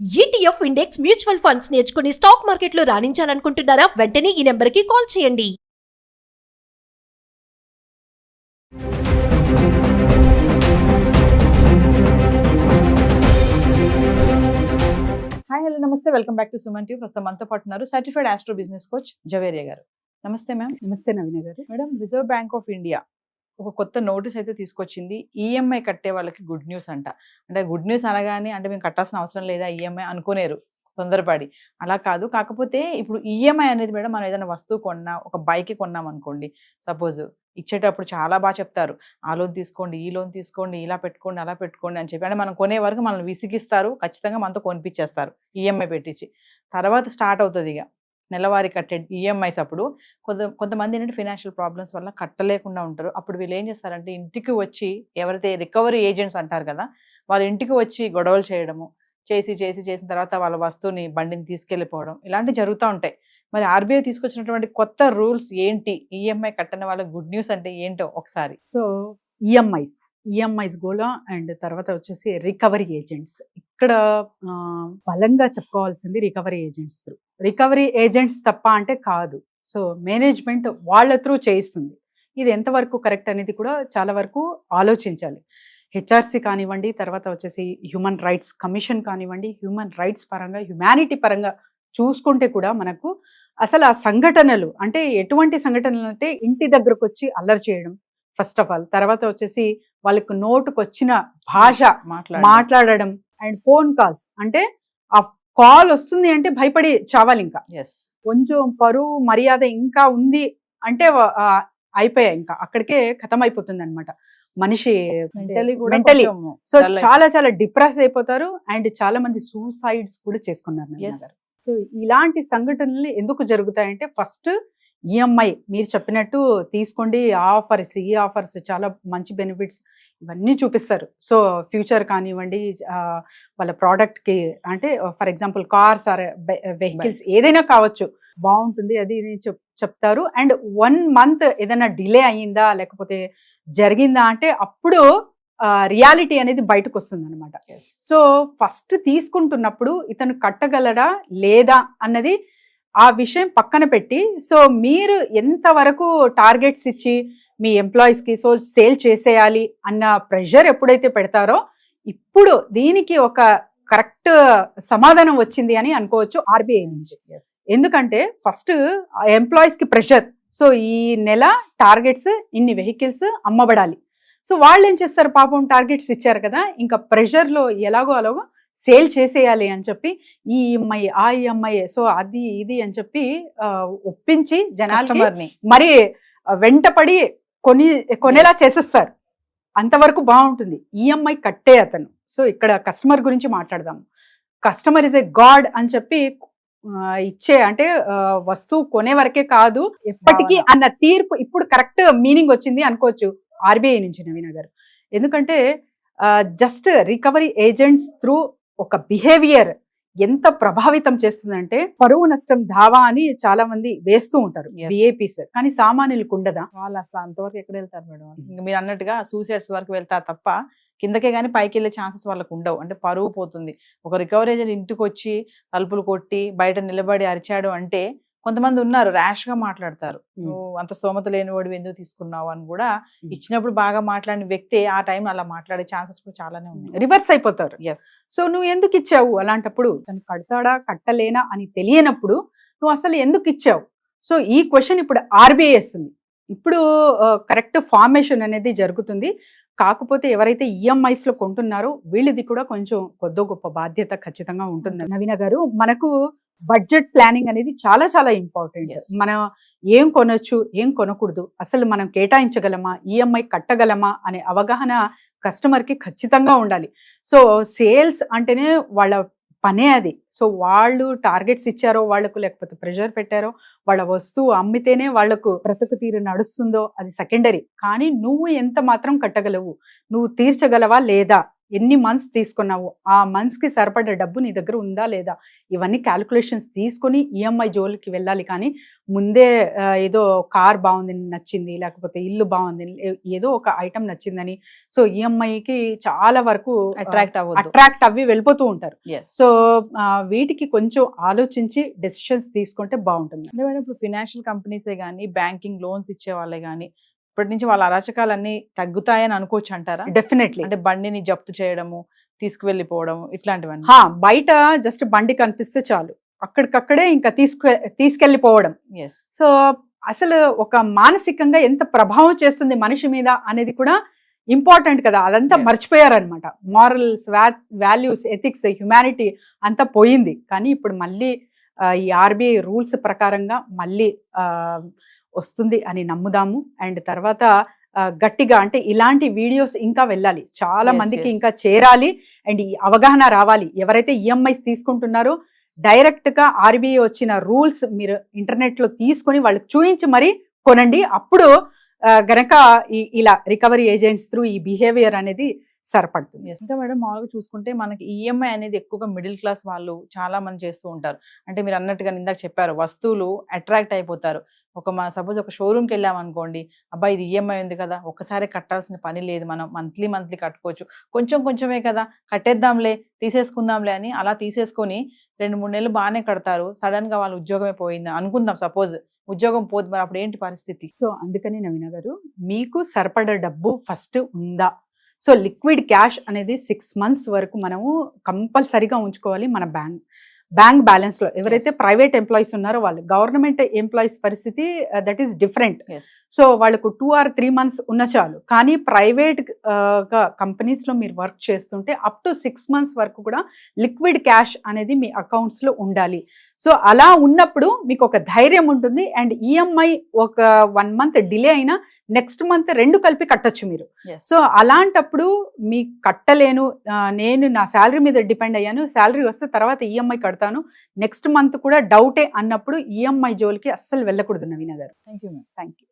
ETF index mutual funds నేర్చుకుని stock మార్కెట్లో రాణించాలనుకుంటున్నారా? వెంటనే ఈ నెంబర్కి కాల్ చేయండి. హాయ్ హలో నమస్తే, welcome back to Suman TV. ప్రస్తుతం మనతో పాటు ఉన్నారు certified astro business coach Javeria garu. నమస్తే మ్యామ్. నమస్తే Naveena garu. Madam, reserve bank of India ఒక కొత్త నోటీస్ అయితే తీసుకొచ్చింది. ఈఎంఐ కట్టే వాళ్ళకి గుడ్ న్యూస్ అంట. అంటే గుడ్ న్యూస్ అనగానే అంటే మేము కట్టాల్సిన అవసరం లేదా ఈఎంఐ అనుకోలేరు తొందరపడి. అలా కాదు, కాకపోతే ఇప్పుడు ఈఎంఐ అనేది మేడం మనం ఏదైనా వస్తువు కొన్నా, ఒక బైక్ కొన్నాం అనుకోండి, సపోజ్ ఇచ్చేటప్పుడు చాలా బాగా చెప్తారు, ఆ లోన్ తీసుకోండి, ఈ లోన్ తీసుకోండి, ఇలా పెట్టుకోండి, అలా పెట్టుకోండి అని చెప్పి. అంటే మనం కొనే వరకు మనల్ని విసిగిస్తారు, ఖచ్చితంగా మనతో కొనిపించేస్తారు ఈఎంఐ పెట్టించి. తర్వాత స్టార్ట్ అవుతుంది ఇక నెలవారీ కట్టే ఈఎంఐస్. అప్పుడు కొంతమంది ఏంటంటే ఫైనాన్షియల్ ప్రాబ్లమ్స్ వల్ల కట్టలేకుండా ఉంటారు. అప్పుడు వీళ్ళు ఏం చేస్తారంటే ఇంటికి వచ్చి, ఎవరైతే రికవరీ ఏజెంట్స్ అంటారు కదా, వాళ్ళ ఇంటికి వచ్చి గొడవలు చేయడము, చేసిన తర్వాత వాళ్ళ వస్తువుని, బండిని తీసుకెళ్ళిపోవడం, ఇలాంటివి జరుగుతూ ఉంటాయి. మరి ఆర్బీఐ తీసుకొచ్చినటువంటి కొత్త రూల్స్ ఏంటి? ఈఎంఐ కట్టని వాళ్ళకి గుడ్ న్యూస్ అంటే ఏంటో ఒకసారి. సో ఈఎంఐస్ గోలా అండ్ తర్వాత వచ్చేసి రికవరీ ఏజెంట్స్. ఇక్కడ బలంగా చెప్పుకోవాల్సింది recovery agents through. Recovery agents తప్ప అంటే కాదు. సో మేనేజ్మెంట్ వాళ్ళ త్రూ చేయిస్తుంది. ఇది ఎంతవరకు కరెక్ట్ అనేది కూడా చాలా వరకు ఆలోచించాలి. హెచ్ఆర్సీ కానివ్వండి, తర్వాత వచ్చేసి హ్యూమన్ రైట్స్ కమిషన్ కానివ్వండి, హ్యూమన్ రైట్స్ పరంగా, హ్యుమానిటీ పరంగా చూసుకుంటే కూడా మనకు అసలు ఆ సంఘటనలు అంటే ఎటువంటి సంఘటనలు అంటే ఇంటి దగ్గరకు వచ్చి అల్లరి చేయడం ఫస్ట్ ఆఫ్ ఆల్, తర్వాత వచ్చేసి వాళ్ళకు నోటుకు వచ్చిన భాష మాట్లాడడం అండ్ ఫోన్ కాల్స్. అంటే ఆ కాల్ వస్తుంది అంటే భయపడి చావాలి. ఇంకా కొంచెం పరువు మర్యాద ఇంకా ఉంది అంటే అయిపోయాయి, ఇంకా అక్కడికే ఖతం అయిపోతుంది అనమాట మనిషి మెంటలీ. సో చాలా చాలా డిప్రెస్ అయిపోతారు అండ్ చాలా మంది సూసైడ్స్ కూడా చేసుకున్నారు. సో ఇలాంటి సంఘటనలు ఎందుకు జరుగుతాయంటే ఫస్ట్ ఈఎంఐ మీరు చెప్పినట్టు తీసుకోండి, ఆఫర్స్, ఈ ఆఫర్స్ చాలా మంచి బెనిఫిట్స్ ఇవన్నీ చూపిస్తారు. సో ఫ్యూచర్ కానివ్వండి, వాళ్ళ ప్రోడక్ట్కి అంటే for example cars or vehicles ఏదైనా కావచ్చు, బాగుంటుంది అది చెప్తారు. అండ్ 1 month ఏదైనా డిలే అయ్యిందా లేకపోతే జరిగిందా అంటే అప్పుడు రియాలిటీ అనేది బయటకు వస్తుంది అనమాట. సో ఫస్ట్ తీసుకుంటున్నప్పుడు ఇతను కట్టగలడా లేదా అన్నది ఆ విషయం పక్కన పెట్టి, సో మీరు ఎంతవరకు టార్గెట్స్ ఇచ్చి మీ ఎంప్లాయీస్కి సో సేల్ చేసేయాలి అన్న ప్రెషర్ ఎప్పుడైతే పెడతారో ఇప్పుడు దీనికి ఒక కరెక్ట్ సమాధానం వచ్చింది అని అనుకోవచ్చు ఆర్బీఐ నుంచి. ఎందుకంటే ఫస్ట్ ఎంప్లాయీస్కి ప్రెషర్, సో ఈ నెల టార్గెట్స్ ఇన్ని వెహికల్స్ అమ్మబడాలి. సో వాళ్ళు ఏం చేస్తారు, పాపం టార్గెట్స్ ఇచ్చారు కదా, ఇంకా ప్రెషర్లో ఎలాగో అలాగో సేల్ చేసేయాలి అని చెప్పి ఈ ఈఎంఐ ఆ ఈఎంఐ సో అది ఇది అని చెప్పి ఒప్పించి జనాలకి మరి వెంటపడి కొనేలా చేసేస్తారు. అంతవరకు బాగుంటుంది ఈఎంఐ కట్టే అతను. సో ఇక్కడ కస్టమర్ గురించి మాట్లాడదాము. కస్టమర్ ఇస్ ఏ గాడ్ అని చెప్పి ఇచ్చే అంటే వస్తువు కొనే వరకే కాదు ఎప్పటికీ అన్న తీర్పు ఇప్పుడు కరెక్ట్ మీనింగ్ వచ్చింది అనుకోవచ్చు ఆర్బీఐ నుంచి నవీన గారు. ఎందుకంటే జస్ట్ రికవరీ ఏజెంట్స్ త్రూ ఒక బిహేవియర్ ఎంత ప్రభావితం చేస్తుందంటే పరువు నష్టం దావా అని చాలా మంది వేస్తూ ఉంటారు విఐపీస్, కానీ సామాన్యులకు ఉండదా? వాళ్ళు అసలు అంతవరకు ఎక్కడ వెళ్తారు మేడం? ఇంకా మీరు అన్నట్టుగా సూసైడ్స్ వరకు వెళ్తారు తప్ప కిందకే కానీ పైకి వెళ్ళే ఛాన్సెస్ వాళ్ళకు ఉండవు. అంటే పరువు పోతుంది. ఒక రికవరీ ఏజెంట్ ఇంటికి వచ్చి తలుపులు కొట్టి బయట నిలబడి అరిచాడు అంటే కొంతమంది ఉన్నారు ర్యాష్ గా మాట్లాడతారు, నువ్వు అంత స్తోమత లేని వాడు ఎందుకు తీసుకున్నావు అని కూడా. ఇచ్చినప్పుడు బాగా మాట్లాడిన వ్యక్తి ఆ టైం అలా మాట్లాడే ఛాన్సెస్ కూడా చాలానే ఉన్నాయి, రివర్స్ అయిపోతారు. సో నువ్వు ఎందుకు ఇచ్చావు అలాంటప్పుడు, తను కడతాడా కట్టలేనా అని తెలియనప్పుడు నువ్వు అసలు ఎందుకు ఇచ్చావు? సో ఈ క్వశ్చన్ ఇప్పుడు ఆర్బీఐ వేస్తుంది. ఇప్పుడు కరెక్ట్ ఫార్మేషన్ అనేది జరుగుతుంది. కాకపోతే ఎవరైతే ఈఎంఐస్ లో కొంటున్నారో వీళ్ళది కూడా కొంచెం కొద్దో గొప్ప బాధ్యత ఖచ్చితంగా ఉంటుంది. నవీన గారు, మనకు బడ్జెట్ ప్లానింగ్ అనేది చాలా చాలా ఇంపార్టెంట్. మనం ఏం కొనొచ్చు ఏం కొనకూడదు, అసలు మనం కేటాయించగలమా, ఈఎంఐ కట్టగలమా అనే అవగాహన కస్టమర్కి ఖచ్చితంగా ఉండాలి. సో సేల్స్ అంటేనే వాళ్ళ పనే అది. సో వాళ్ళు టార్గెట్స్ ఇచ్చారో వాళ్ళకు, లేకపోతే ప్రెషర్ పెట్టారో, వాళ్ళ వస్తువు అమ్మితేనే వాళ్లకు బ్రతుకు తీరు నడుస్తుందో అది సెకండరీ. కానీ నువ్వు ఎంత మాత్రం కట్టగలవు, నువ్వు తీర్చగలవా లేదా ఎన్ని మంత్స్ తీసుకున్నావు, ఆ మంత్స్కి సరిపడే డబ్బు నీ దగ్గర ఉందా లేదా, ఇవన్నీ క్యాలిక్యులేషన్స్ తీసుకొని ఈఎంఐ జోలికి వెళ్ళాలి. కానీ ముందే ఏదో కార్ బాగుంది నచ్చింది, లేకపోతే ఇల్లు బాగుంది, ఏదో ఒక ఐటమ్ నచ్చిందని సో ఈఎంఐకి చాలా వరకు అట్రాక్ట్ అవ్వి వెళ్ళిపోతూ ఉంటారు. సో వీటికి కొంచెం ఆలోచించి డెసిషన్స్ తీసుకుంటే బాగుంటుంది. అంటే మేడం ఇప్పుడు ఫినాన్షియల్ కంపెనీసే కానీ బ్యాంకింగ్ లోన్స్ ఇచ్చే వాళ్ళే కానీ ఇప్పటి నుంచి వాళ్ళ అరాచకాలన్నీ తగ్గుతాయని అనుకోవచ్చు అంటారా? డెఫినెట్లీ. అంటే బండిని జప్తు చేయడము, తీసుకువెళ్ళిపోవడం ఇట్లాంటివన్నీ. బయట జస్ట్ బండి కనిపిస్తే చాలు అక్కడికక్కడే ఇంకా తీసుకెళ్ళిపోవడం. సో అసలు ఒక మానసికంగా ఎంత ప్రభావం చేస్తుంది మనిషి మీద అనేది కూడా ఇంపార్టెంట్ కదా, అదంతా మర్చిపోయారనమాట. మారల్స్, వాల్యూస్, ఎథిక్స్, హ్యుమానిటీ అంతా పోయింది. కానీ ఇప్పుడు మళ్ళీ ఈ ఆర్బీఐ రూల్స్ ప్రకారంగా మళ్ళీ వస్తుంది అని నమ్ముదాము. అండ్ తర్వాత గట్టిగా అంటే ఇలాంటి వీడియోస్ ఇంకా వెళ్ళాలి, చాలా మందికి ఇంకా చేరాలి అండ్ ఈ అవగాహన రావాలి. ఎవరైతే ఈఎంఐస్ తీసుకుంటున్నారో డైరెక్ట్గా ఆర్బీఐ వచ్చిన రూల్స్ మీరు ఇంటర్నెట్లో తీసుకొని వాళ్ళకి చూయించి మరీ కొనండి. అప్పుడు గనక ఇలా రికవరీ ఏజెంట్స్ త్రూ ఈ బిహేవియర్ అనేది సరిపడుతుంది. ఇంకా మేడం మామూలుగా చూసుకుంటే మనకి ఈఎంఐ అనేది ఎక్కువగా మిడిల్ క్లాస్ వాళ్ళు చాలా మంది చేస్తూ ఉంటారు. అంటే మీరు అన్నట్టుగా ఇందాక చెప్పారు, వస్తువులు అట్రాక్ట్ అయిపోతారు. సపోజ్ ఒక షోరూమ్కి వెళ్ళామనుకోండి, అబ్బాయి ఇది ఈఎంఐ ఉంది కదా, ఒక్కసారి కట్టాల్సిన పని లేదు, మనం మంత్లీ కట్టుకోవచ్చు, కొంచెమే కదా కట్టేద్దాంలే, తీసేసుకుందాంలే అని అలా తీసేసుకొని 2-3 నెలలు బాగానే కడతారు. సడన్ గా వాళ్ళ ఉద్యోగమే పోయింది అనుకుందాం, సపోజ్ ఉద్యోగం పోదు, మరి అప్పుడు ఏంటి పరిస్థితి? సో అందుకని నవీన గారు, మీకు సరిపడ డబ్బు ఫస్ట్ ఉందా? సో లిక్విడ్ క్యాష్ అనేది 6 months వరకు మనము కంపల్సరీగా ఉంచుకోవాలి మన బ్యాంక్ బ్యాలెన్స్ లో. ఎవరైతే ప్రైవేట్ ఎంప్లాయీస్ ఉన్నారో వాళ్ళు, గవర్నమెంట్ ఎంప్లాయీస్ పరిస్థితి దట్ ఈస్ డిఫరెంట్. సో వాళ్ళకు 2 or 3 months ఉన్న చాలు. కానీ ప్రైవేట్ కంపెనీస్ లో మీరు వర్క్ చేస్తుంటే అప్ టు 6 months వరకు కూడా లిక్విడ్ క్యాష్ అనేది మీ అకౌంట్స్ లో ఉండాలి. సో అలా ఉన్నప్పుడు మీకు ఒక ధైర్యం ఉంటుంది. అండ్ ఈఎంఐ ఒక 1 month డిలే అయినా నెక్స్ట్ మంత్ 2 కలిపి కట్టొచ్చు మీరు. సో అలాంటప్పుడు మీకు కట్టలేను, నేను నా శాలరీ మీద డిపెండ్ అయ్యాను, శాలరీ వస్తే తర్వాత ఈఎంఐ కడతాను, నెక్స్ట్ మంత్ కూడా డౌటే అన్నప్పుడు ఈఎంఐ జోలికి అస్సలు వెళ్ళకూడదు నవీన గారు. Thank you.